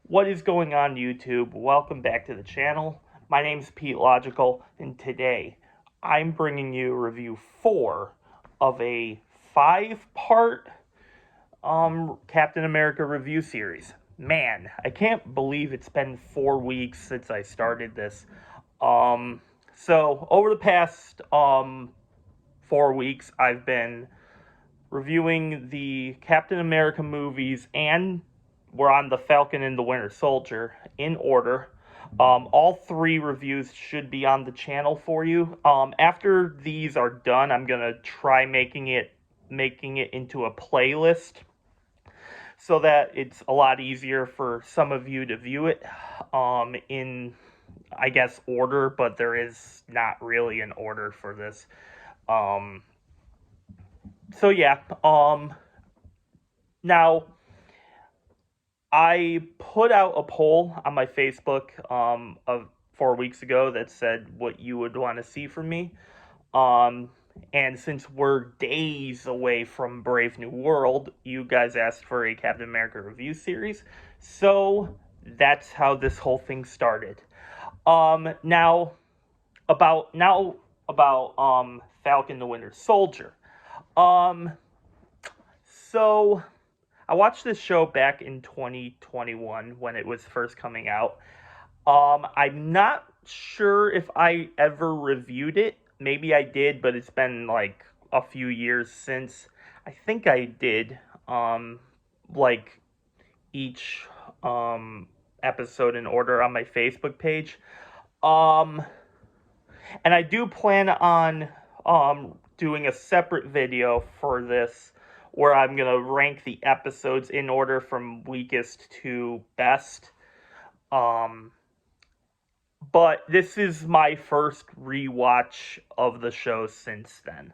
What is going on, YouTube? Welcome back to the channel. My name's Pete Logical, and today I'm bringing you review 4 of a 5-part Captain America review series. Man, I can't believe it's been 4 weeks since I started this. So over the past 4 weeks, I've been reviewing the Captain America movies, and we're on the Falcon and the Winter Soldier in order. All 3 reviews should be on the channel for you. After these are done, I'm gonna try making it into a playlist so that it's a lot easier for some of you to view it in, I guess, order, but there is not really an order for this. So yeah, now I put out a poll on my Facebook of 4 weeks ago that said what you would want to see from me. And since we're days away from Brave New World, you guys asked for a Captain America review series. So that's how this whole thing started. Now about Falcon the Winter Soldier. So I watched this show back in 2021 when it was first coming out. I'm not sure if I ever reviewed it. Maybe I did, but it's been like a few years since. I think I did. Like each episode in order on my Facebook page. And I do plan on doing a separate video for this where I'm going to rank the episodes in order from weakest to best. But this is my first rewatch of the show since then.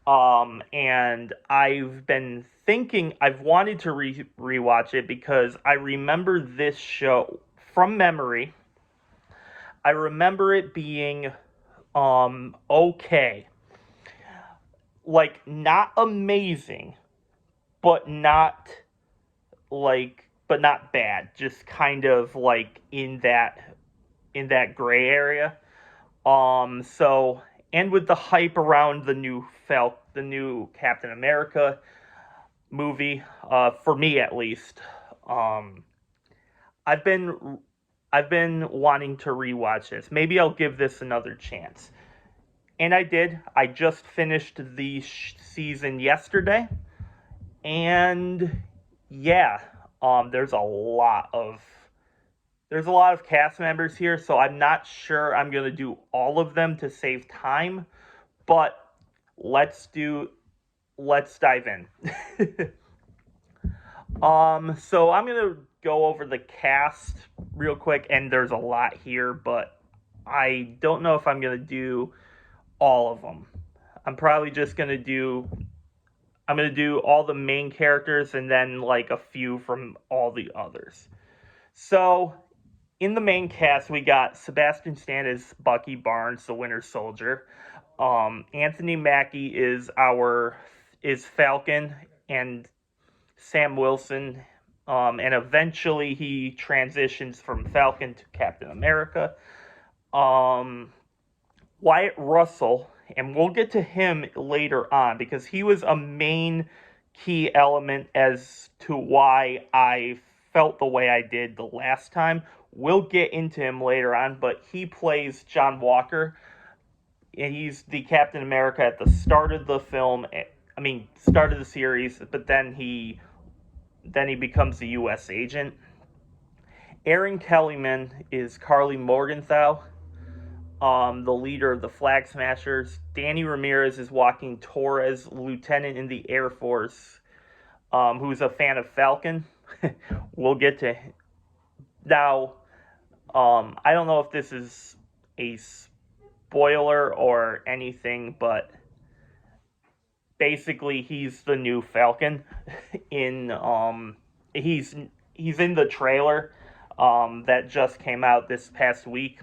And I've been thinking, I've wanted to rewatch it because I remember this show from memory. I remember it being okay. Like, not amazing, but not bad. Just kind of like in that gray area. So, and with the hype around the new Captain America movie, for me at least, I've been wanting to rewatch this. Maybe I'll give this another chance. And I did. I just finished the season yesterday. And yeah, there's a lot of cast members here, so I'm not sure I'm going to do all of them to save time, but let's dive in. So I'm going to go over the cast real quick, and there's a lot here, but I don't know if I'm going to do all of them. I'm probably just going to do all the main characters and then like a few from all the others. So in the main cast, we got Sebastian Stan as Bucky Barnes, the Winter Soldier. Anthony Mackie is Falcon, and Sam Wilson. And eventually he transitions from Falcon to Captain America. Wyatt Russell, and we'll get to him later on because he was a main key element as to why I felt the way I did the last time. We'll get into him later on, but he plays John Walker, and he's the Captain America at the start of the film. Start of the series, but then he becomes a U.S. agent. Erin Kellyman is Carly Morgenthau, the leader of the Flag Smashers. Danny Ramirez is Joaquin Torres, lieutenant in the Air Force, who's a fan of Falcon. We'll get to now. I don't know if this is a spoiler or anything, but basically he's the new Falcon. He's in the trailer that just came out this past week.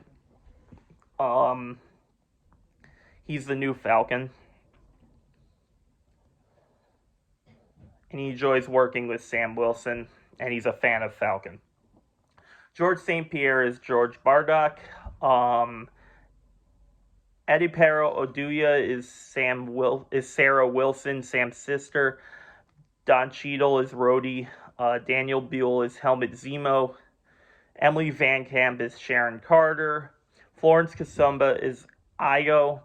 He's the new Falcon, and he enjoys working with Sam Wilson, and he's a fan of Falcon. George St. Pierre is George Bardock. Adipero Oduya is Sarah Wilson, Sam's sister. Don Cheadle is Rhodey. Daniel Buell is Helmut Zemo. Emily Van Camp is Sharon Carter. Florence Kasumba is Io.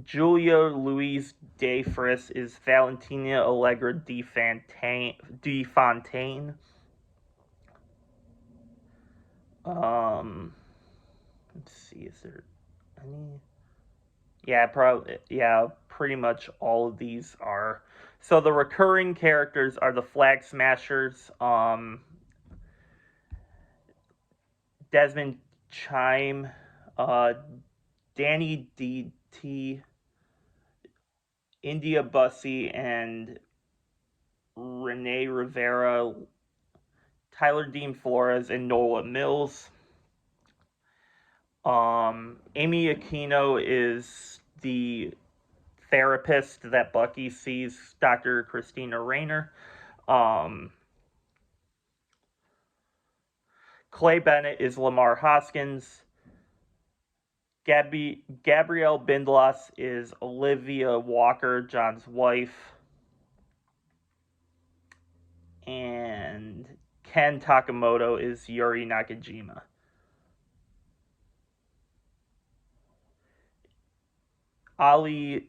Julia Louise Dayfris is Valentina Allegra de Fontaine. Let's see, is there any? Yeah, pretty much all of these are. So the recurring characters are the Flag Smashers, Desmond Chime, Danny D.T., India Bussey, and Renee Rivera, Tyler Dean Flores, and Nola Mills. Amy Aquino is the therapist that Bucky sees, Dr. Christina Rayner. Clay Bennett is Lamar Hoskins. Gabrielle Bindlos is Olivia Walker, John's wife. And Ken Takamoto is Yuri Nakajima. Ali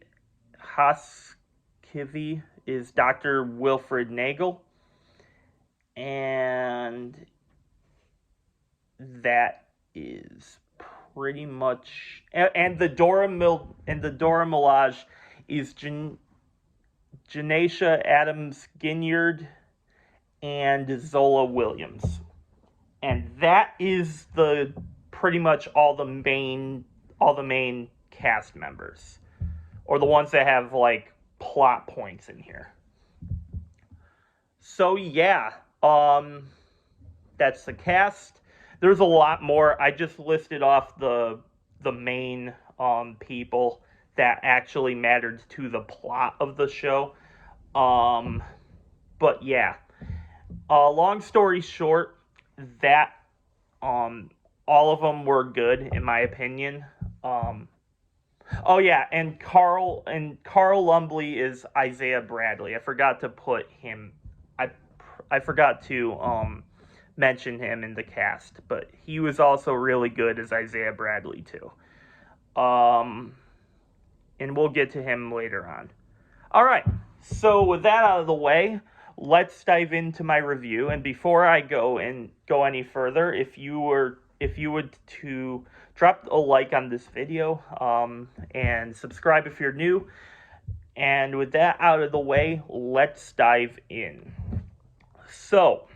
Haskivi is Dr. Wilfred Nagel. And that is pretty much, and the Dora Milaje is Janaisha Adams Ginyard and Zola Williams. And that is pretty much all the main cast members, or the ones that have like plot points in here. So yeah, that's the cast. There's a lot more. I just listed off the main people that actually mattered to the plot of the show. But yeah, long story short, that all of them were good in my opinion. Oh yeah, and Carl Lumbly is Isaiah Bradley. I forgot to put him. I forgot to mention him in the cast, but he was also really good as Isaiah Bradley too. And we'll get to him later on. All right, so with that out of the way, let's dive into my review. And before I go any further, if you would to drop a like on this video, and subscribe if you're new. And with that out of the way, let's dive in. So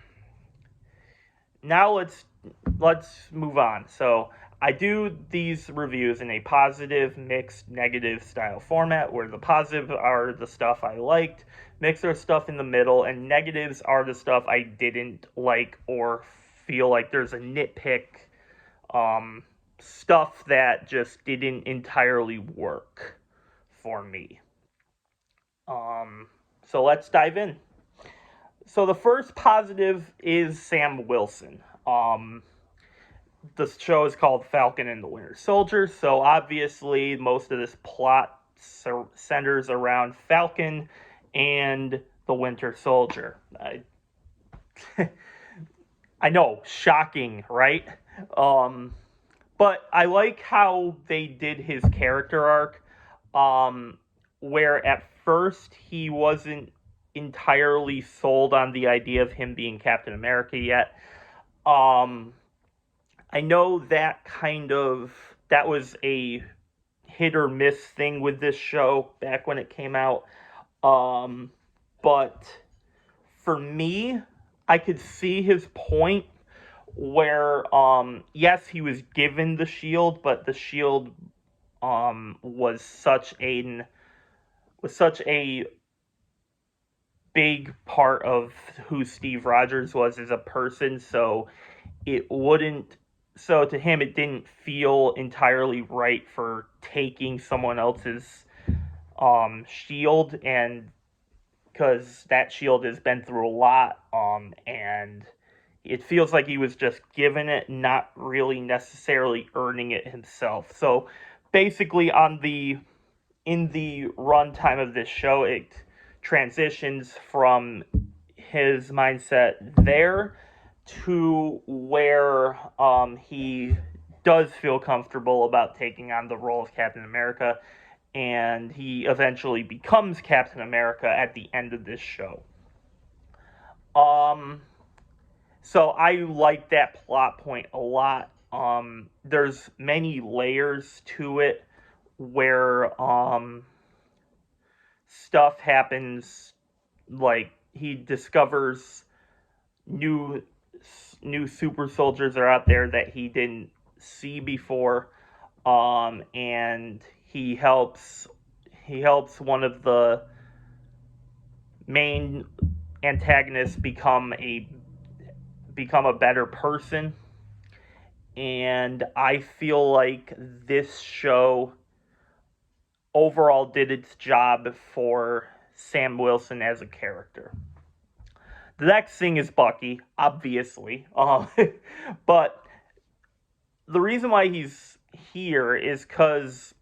now let's move on. So I do these reviews in a positive, mixed, negative style format, where the positive are the stuff I liked, mixed are stuff in the middle, and negatives are the stuff I didn't like or feel like there's a nitpick, stuff that just didn't entirely work for me. So let's dive in. So the first positive is Sam Wilson. The show is called Falcon and the Winter Soldier, so obviously most of this plot centers around Falcon and the Winter Soldier. I know, shocking, right? But I like how they did his character arc, where at first he wasn't entirely sold on the idea of him being Captain America yet. I know that was a hit or miss thing with this show back when it came out. But for me, I could see his point where, yes, he was given the shield, but the shield was such a big part of who Steve Rogers was as a person, so to him it didn't feel entirely right for taking someone else's shield, and because that shield has been through a lot, and it feels like he was just given it, not really necessarily earning it himself. So basically in the runtime of this show, it transitions from his mindset there to where he does feel comfortable about taking on the role of Captain America, and he eventually becomes Captain America at the end of this show. So I like that plot point a lot. There's many layers to it where stuff happens, like he discovers new super soldiers are out there that he didn't see before, and he helps one of the main antagonists become a better person. And I feel like this show overall did its job for Sam Wilson as a character. The next thing is Bucky, obviously. But the reason why he's here is because,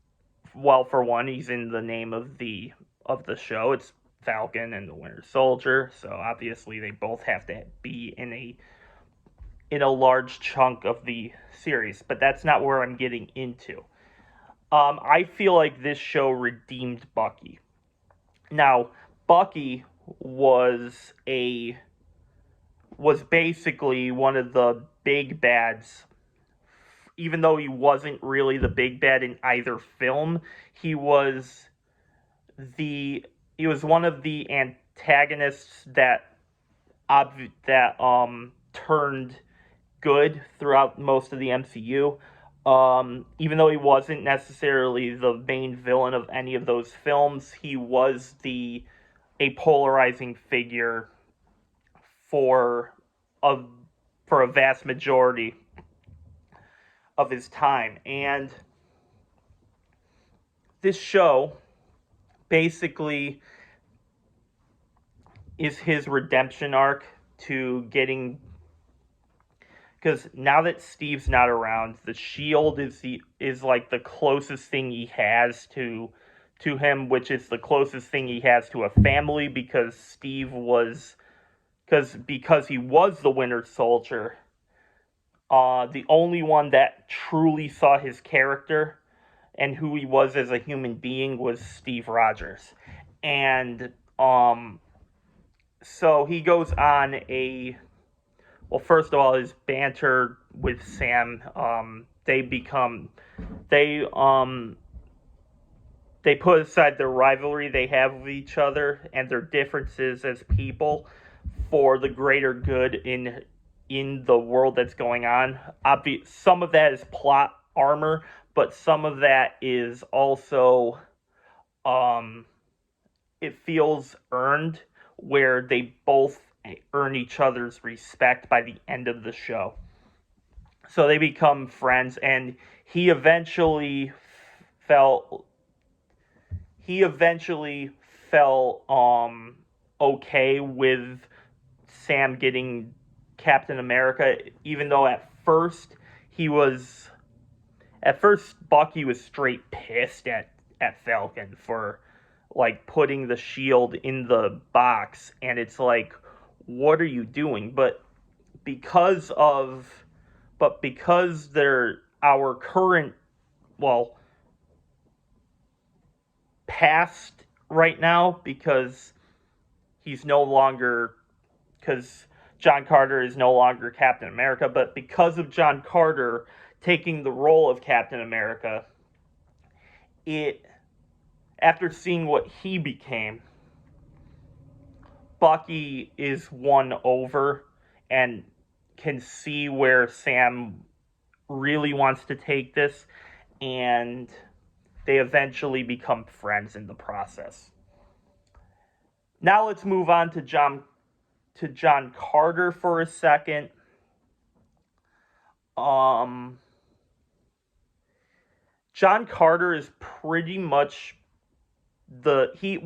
well, for one, he's in the name of the show. It's Falcon and the Winter Soldier, so obviously they both have to be in a large chunk of the series. But that's not where I'm getting into. I feel like this show redeemed Bucky. Now, Bucky was basically one of the big bads. Even though he wasn't really the big bad in either film, he was one of the antagonists that turned good throughout most of the MCU. Even though he wasn't necessarily the main villain of any of those films, he was a polarizing figure for a vast majority of his time. And this show basically is his redemption arc to getting, because now that Steve's not around, the Shield is like the closest thing he has to him, which is the closest thing he has to a family, because he was the Winter Soldier. The only one that truly saw his character and who he was as a human being was Steve Rogers. And so he goes on well, first of all, his banter with Sam, they put aside their rivalry they have with each other and their differences as people for the greater good in the world that's going on. Some of that is plot armor, but some of that is also it feels earned, where they both earn each other's respect by the end of the show. So they become friends, and he eventually felt okay with Sam getting Captain America, even though at first Bucky was straight pissed at Falcon for like putting the shield in the box, and it's like, what are you doing? But because they're our current, well, past right now, because John Carter is no longer Captain America, but because of John Carter taking the role of Captain America, after seeing what he became, Bucky is won over and can see where Sam really wants to take this, and they eventually become friends in the process. Now let's move on to John Carter for a second. John Carter is pretty much he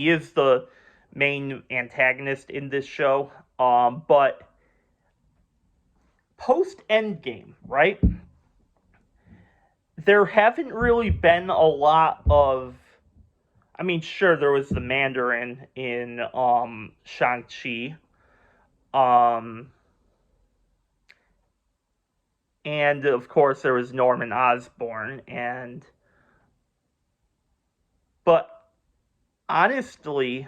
is the main antagonist in this show, but post-Endgame, right? There haven't really been a lot of. I mean, sure, there was the Mandarin in Shang-Chi. Um, and of course there was Norman Osborn, but honestly,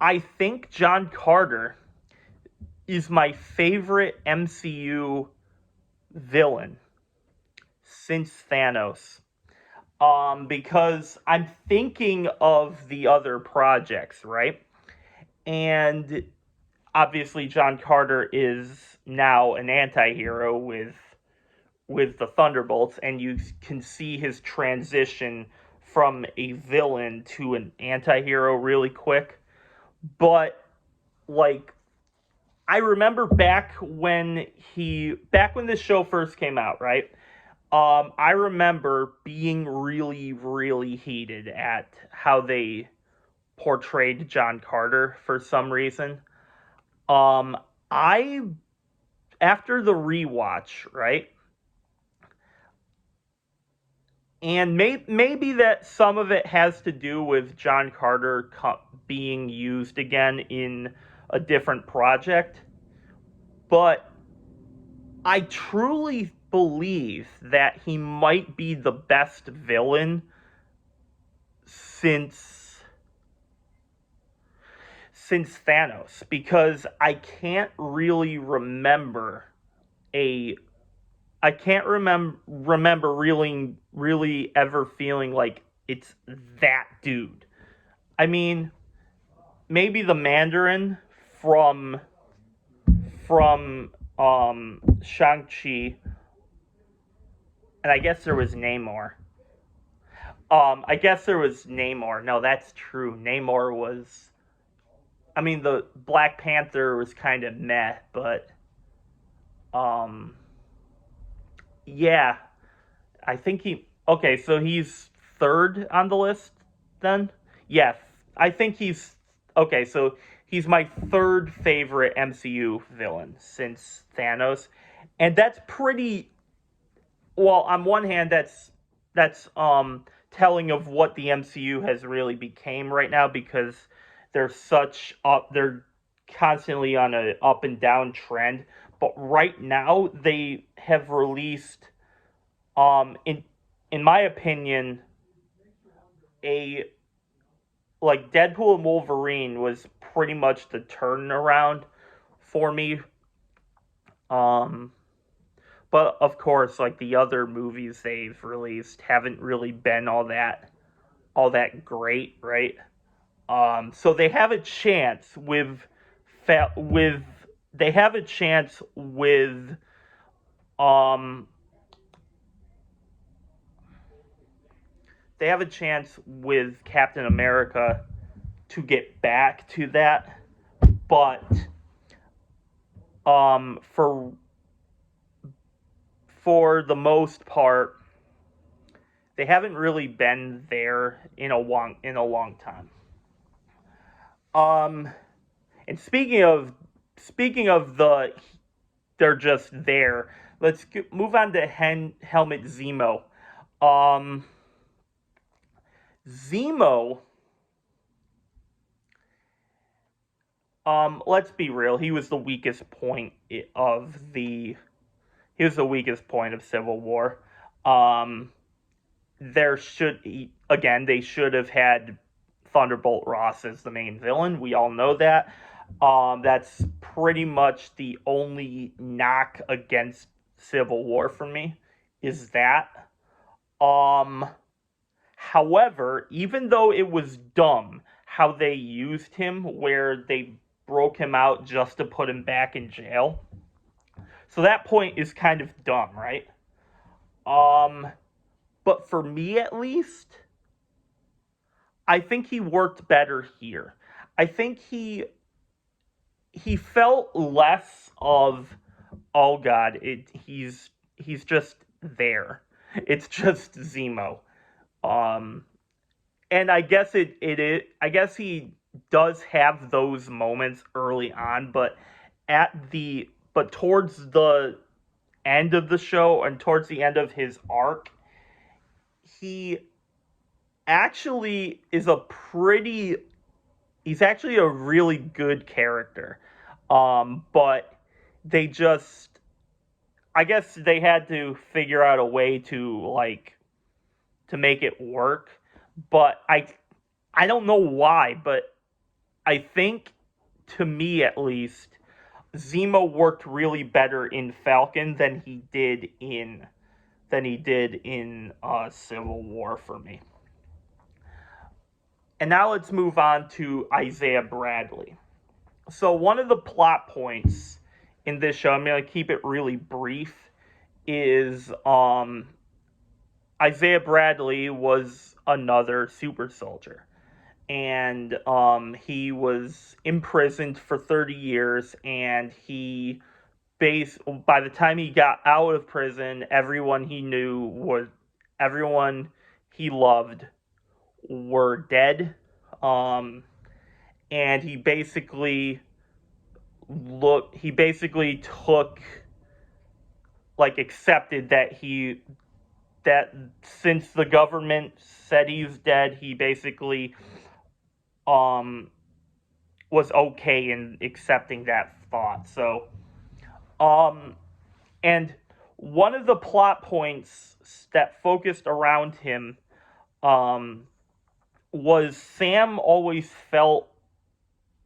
I think John Carter is my favorite MCU villain since Thanos. Because I'm thinking of the other projects, right? And obviously John Carter is now an anti-hero with the Thunderbolts, and you can see his transition from a villain to an anti-hero really quick. But like, I remember back when this show first came out, right? I remember being really, really heated at how they portrayed John Carter for some reason. I After the rewatch, right? And maybe that some of it has to do with John Carter being used again in a different project, but I truly believe that he might be the best villain since Thanos, because I can't a remember really ever feeling like it's that dude. I mean, maybe the Mandarin from Shang-Chi, and I guess there was Namor. I guess there was Namor. No, that's true. Namor was. I mean, the Black Panther was kind of meh, but um, yeah, I think he. Okay, so he's third on the list then. Yeah, I think he's okay. So he's my third favorite MCU villain since Thanos, and that's pretty. Well, on one hand, that's telling of what the MCU has really became right now, because they're constantly on a up and down trend. But right now they have released in my opinion, a like Deadpool and Wolverine was pretty much the turnaround for me. Um, but of course, like the other movies they've released haven't really been all that great, right? So they have a chance with they have a chance with um they have a chance with Captain America to get back to that, but um for for the most part they haven't really been there in a long time. Um and speaking of they're just there. Let's move on to Helmet Zemo. Um Zemo, let's be real, he was the weakest point of the he was the weakest point of Civil War. Um, they should have had Thunderbolt Ross as the main villain. We all know that. That's pretty much the only knock against Civil War for me, is that. Um, However, even though it was dumb how they used him, where they broke him out just to put him back in jail, so that point is kind of dumb, right? Um, but for me at least, I think he worked better here. I think he felt less of, oh god, he's just there. It's just Zemo. Um, and I guess I guess he does have those moments early on, but at the but towards the end of the show and towards the end of his arc, he actually is he's actually a really good character. But they just, I guess they had to figure out a way to make it work. But I don't know why, but I think, to me at least, Zemo worked really better in Falcon than he did in Civil War for me. And now let's move on to Isaiah Bradley. So one of the plot points in this show, I'm going to keep it really brief, is Isaiah Bradley was another super soldier. And he was imprisoned for 30 years, and by the time he got out of prison, everyone he loved were dead. And he basically took, accepted that since the government said he's dead, he basically was okay in accepting that thought. So and one of the plot points that focused around him was Sam always felt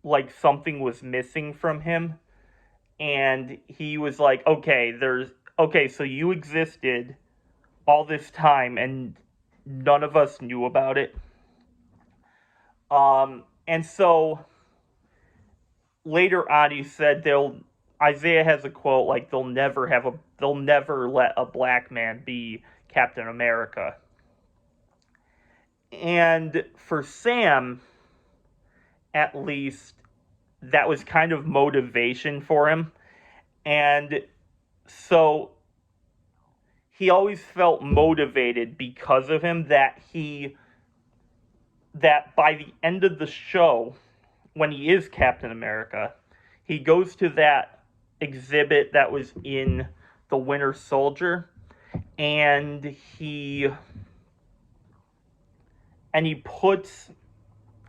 like something was missing from him, and he was like, okay, so you existed all this time and none of us knew about it. And so later on he said Isaiah has a quote like, they'll never let a black man be Captain America. And for Sam, at least, that was kind of motivation for him. And so he always felt motivated because of him, that by the end of the show, when he is Captain America, he goes to that exhibit that was in the Winter Soldier, and he puts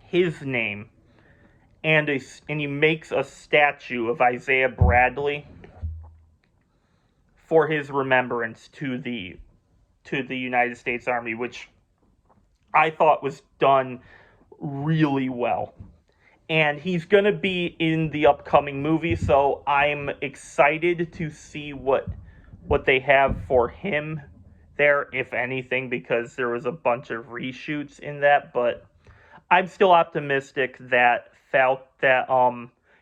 his name and he makes a statue of Isaiah Bradley for his remembrance to the United States Army, which I thought was done really well. And he's going to be in the upcoming movie, so I'm excited to see what they have for him there, if anything, because there was a bunch of reshoots in that. But I'm still optimistic that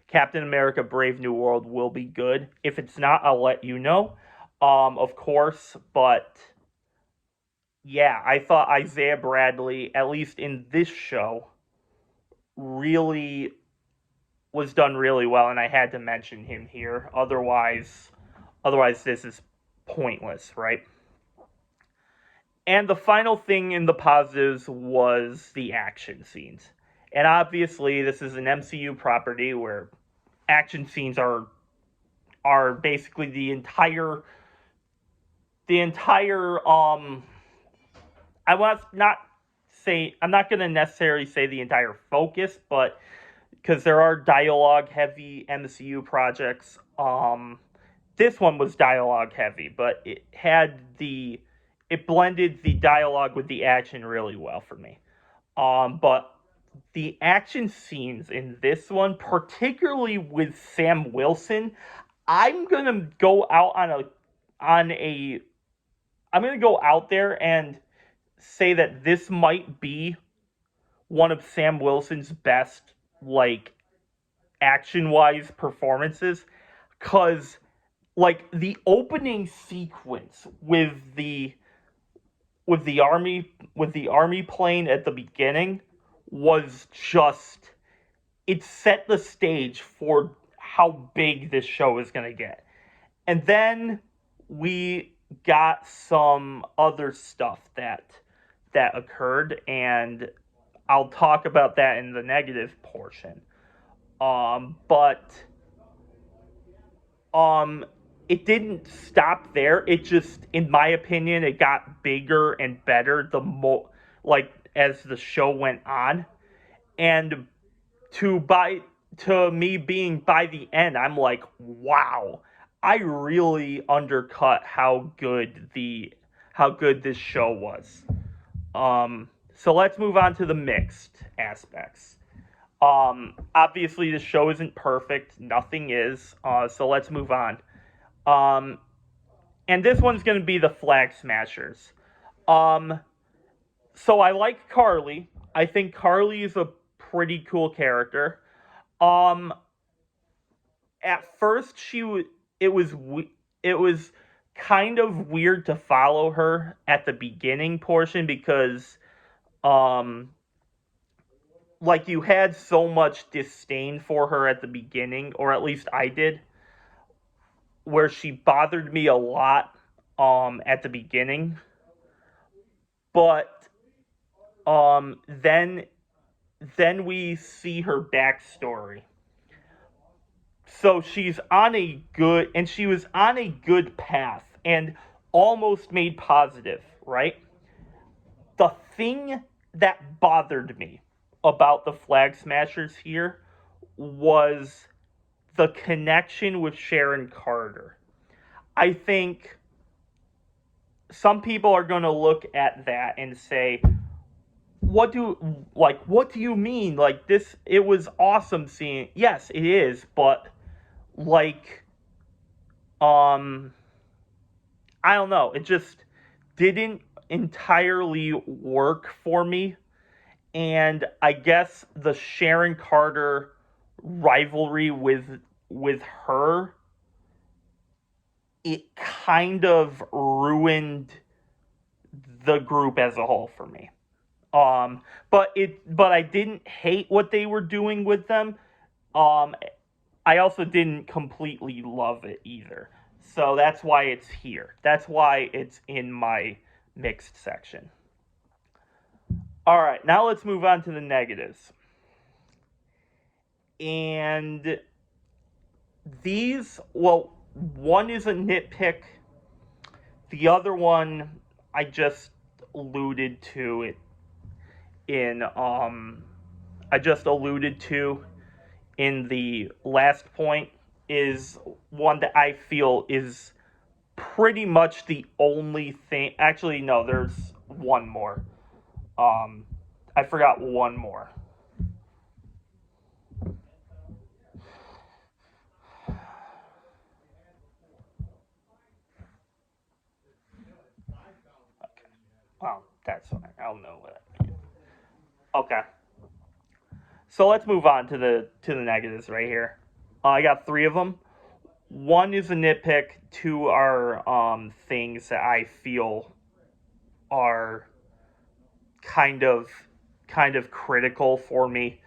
Captain America Brave New World will be good. If it's not, I'll let you know, of course. But yeah, I thought Isaiah Bradley, at least in this show, really was done really well, and I had to mention him here. Otherwise this is pointless, right? And the final thing in the positives was the action scenes. And obviously, this is an MCU property where action scenes are basically the entire I'm not going to necessarily say the entire focus, but because there are dialogue heavy MCU projects, this one was dialogue heavy, but it blended the dialogue with the action really well for me. But the action scenes in this one, particularly with Sam Wilson, I'm gonna go out I'm gonna go out there and say that this might be one of Sam Wilson's best, action-wise performances, because the opening sequence with the army plane at the beginning was just, it set the stage for how big this show is going to get. And then we got some other stuff that occurred, and I'll talk about that in the negative portion. But Um, it didn't stop there. It just, in my opinion, it got bigger and better like as the show went on. And to by to me being by the end, I'm like, wow, I really undercut how good this show was. So let's move on to the mixed aspects. Obviously, the show isn't perfect. Nothing is. So let's move on. Um, and this one's going to be the Flag Smashers. Um, so I like Carly. I think Carly is a pretty cool character. Um, at first it was it was kind of weird to follow her at the beginning portion because um like you had so much disdain for her at the beginning, or at least I did, where she bothered me a lot at the beginning. But then we see her backstory. So she was on a good path and almost made positive, right? The thing that bothered me about the Flag Smashers here was the connection with Sharon Carter. I think some people are going to look at that and say, what do you mean? Like, this, it was awesome seeing. Yes, it is, but like, I don't know, it just didn't entirely work for me. And I guess the Sharon Carter rivalry with her, it kind of ruined the group as a whole for me. But I didn't hate what they were doing with them. Um, I also didn't completely love it either. So that's why it's here. That's why it's in my mixed section. All right, now let's move on to the negatives. And well, one is a nitpick. The other one, I just alluded to it in I just alluded to in the last point, is one that I feel is pretty much the only thing. Actually, no, there's one more. I forgot one more. Okay. Well, that's fine. I'll know what I mean. Okay. So let's move on to the negatives right here. I got three of them. One is a nitpick. Two are things that I feel are kind of critical for me.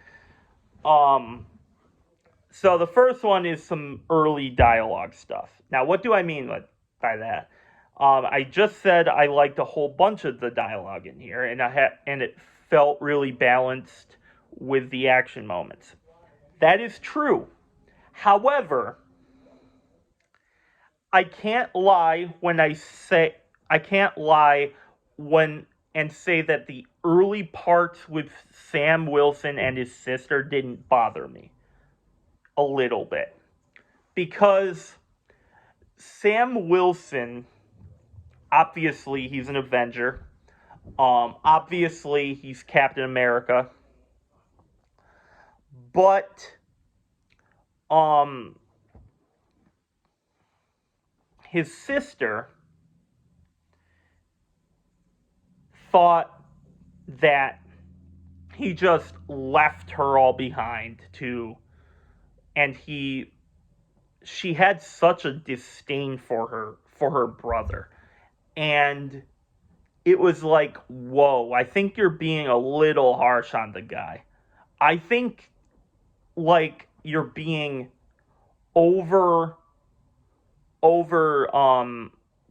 So the first one is some early dialogue stuff. Now, what do I mean by that? I just said I liked a whole bunch of the dialogue in here, and and it felt really balanced with the action moments. That is true. However, I can't lie when and say that the early parts with Sam Wilson and his sister didn't bother me a little bit, because Sam Wilson, obviously he's an Avenger. Obviously he's Captain America, but his sister thought that he just left her all behind and she had such a disdain for her brother. And it was like, whoa, I think you're being a little harsh on the guy. I think, like, you're being over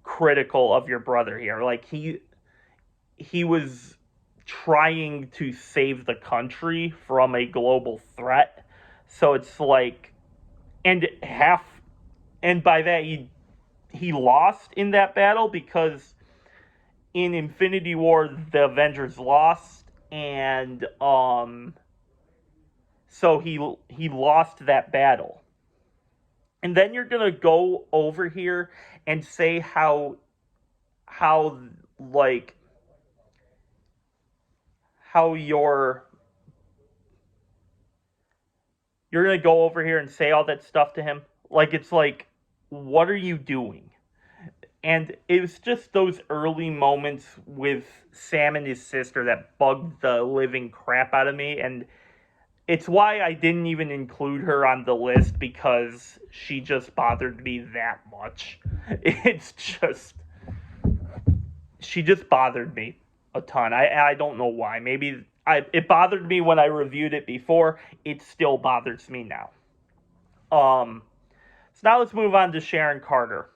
critical of your brother here. Like, he was trying to save the country from a global threat. So it's like, and and by that he lost in that battle, because in Infinity War the Avengers lost, and so he lost that battle. And then you're gonna go over here and say how like how you're gonna go over here and say all that stuff to him. Like, it's like, what are you doing? And it was just those early moments with Sam and his sister that bugged the living crap out of me, and it's why I didn't even include her on the list, because she just bothered me that much. It's just, she just bothered me a ton. I don't know why. Maybe it bothered me when I reviewed it before. It still bothers me now. So now let's move on to Sharon Carter.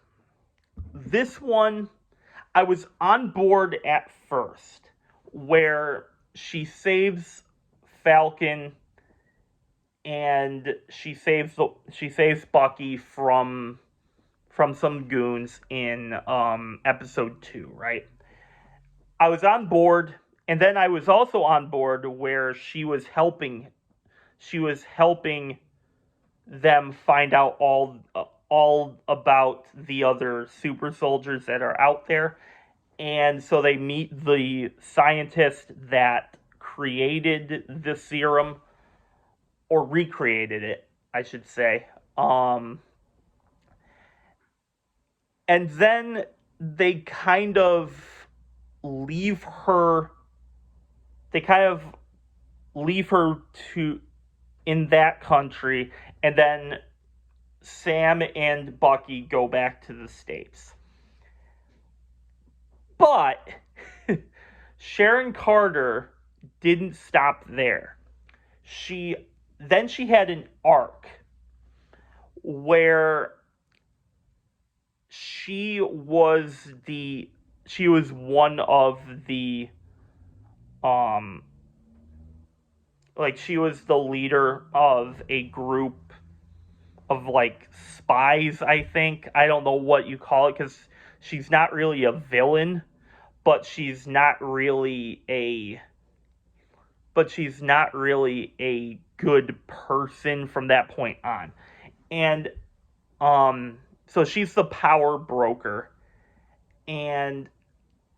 This one, I was on board at first, where she saves Falcon and she saves Bucky from some goons in episode 2, right? I was on board, and then I was also on board where she was helping them find out all about the other super soldiers that are out there. And so they meet the scientist that created the serum, or recreated it, I should say. And then they kind of leave her to in that country, and then Sam and Bucky go back to the States. But Sharon Carter didn't stop there. She had an arc where she was one of the she was the leader of a group of like spies, I think. I don't know what you call it, because she's not really a villain, but she's not really a good person from that point on. And so she's the power broker. And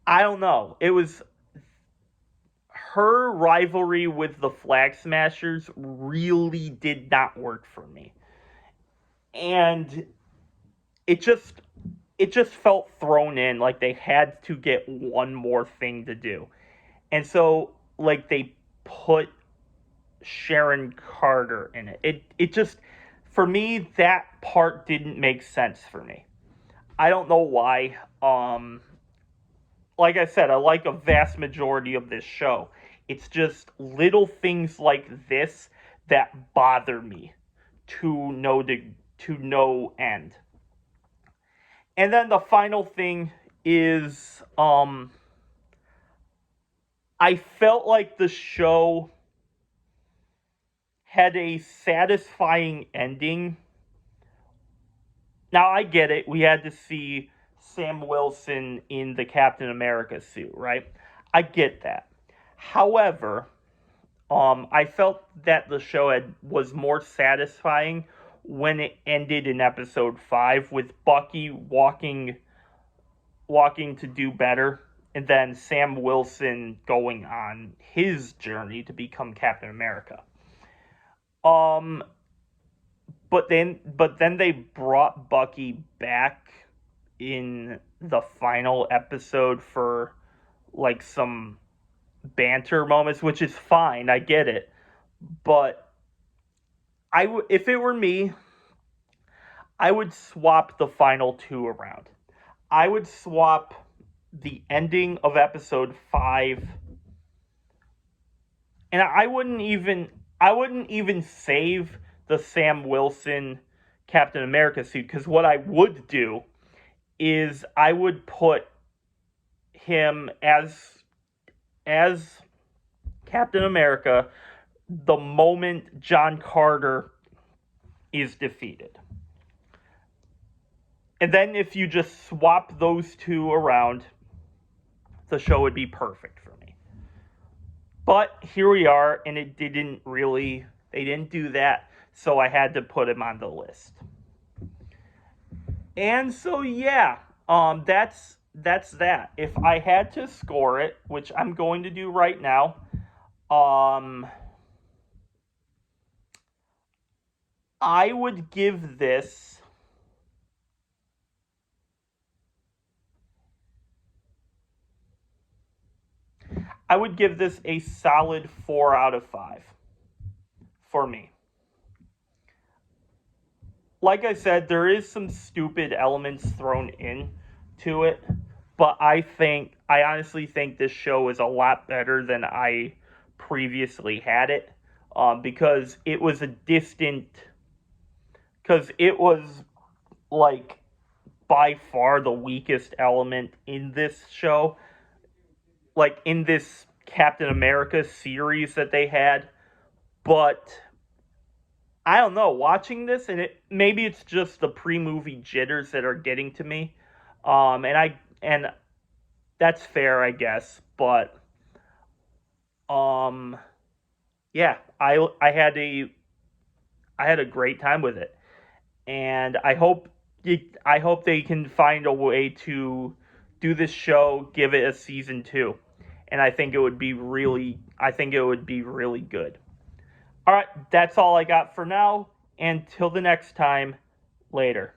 I don't know, it was her rivalry with the Flag Smashers really did not work for me. And it just felt thrown in, like they had to get one more thing to do. And so, like, they put Sharon Carter in it. It just, for me, that part didn't make sense for me. I don't know why. Like I said, I like a vast majority of this show. It's just little things like this that bother me to no end. And then the final thing is, I felt like the show had a satisfying ending. Now, I get it. We had to see Sam Wilson in the Captain America suit, right? I get that. However, I felt that the show was more satisfying when it ended in episode 5 with Bucky walking to do better, and then Sam Wilson going on his journey to become Captain America. But then they brought Bucky back in the final episode for like some banter moments, which is fine. I get it. But if it were me, I would swap the final 2 around. I would swap the ending of episode 5, and I wouldn't even save the Sam Wilson Captain America suit, because what I would do is I would put him as Captain America the moment John Carter is defeated. And then if you just swap those two around, the show would be perfect for me. But here we are, and they didn't do that, so I had to put him on the list. And so yeah, that's that. If I had to score it, which I'm going to do right now, I would give this a solid 4 out of 5 for me. Like I said, there is some stupid elements thrown in to it, but I honestly think this show is a lot better than I previously had it, because it was like by far the weakest element in this show, like in this Captain America series that they had. But I don't know, watching this, and maybe it's just the pre-movie jitters that are getting to me, and that's fair, I guess. But yeah, I had a great time with it, and I hope they can find a way to do this show, give it a season 2, and I think it would be really good. All right, that's all I got for now. Until the next time, later.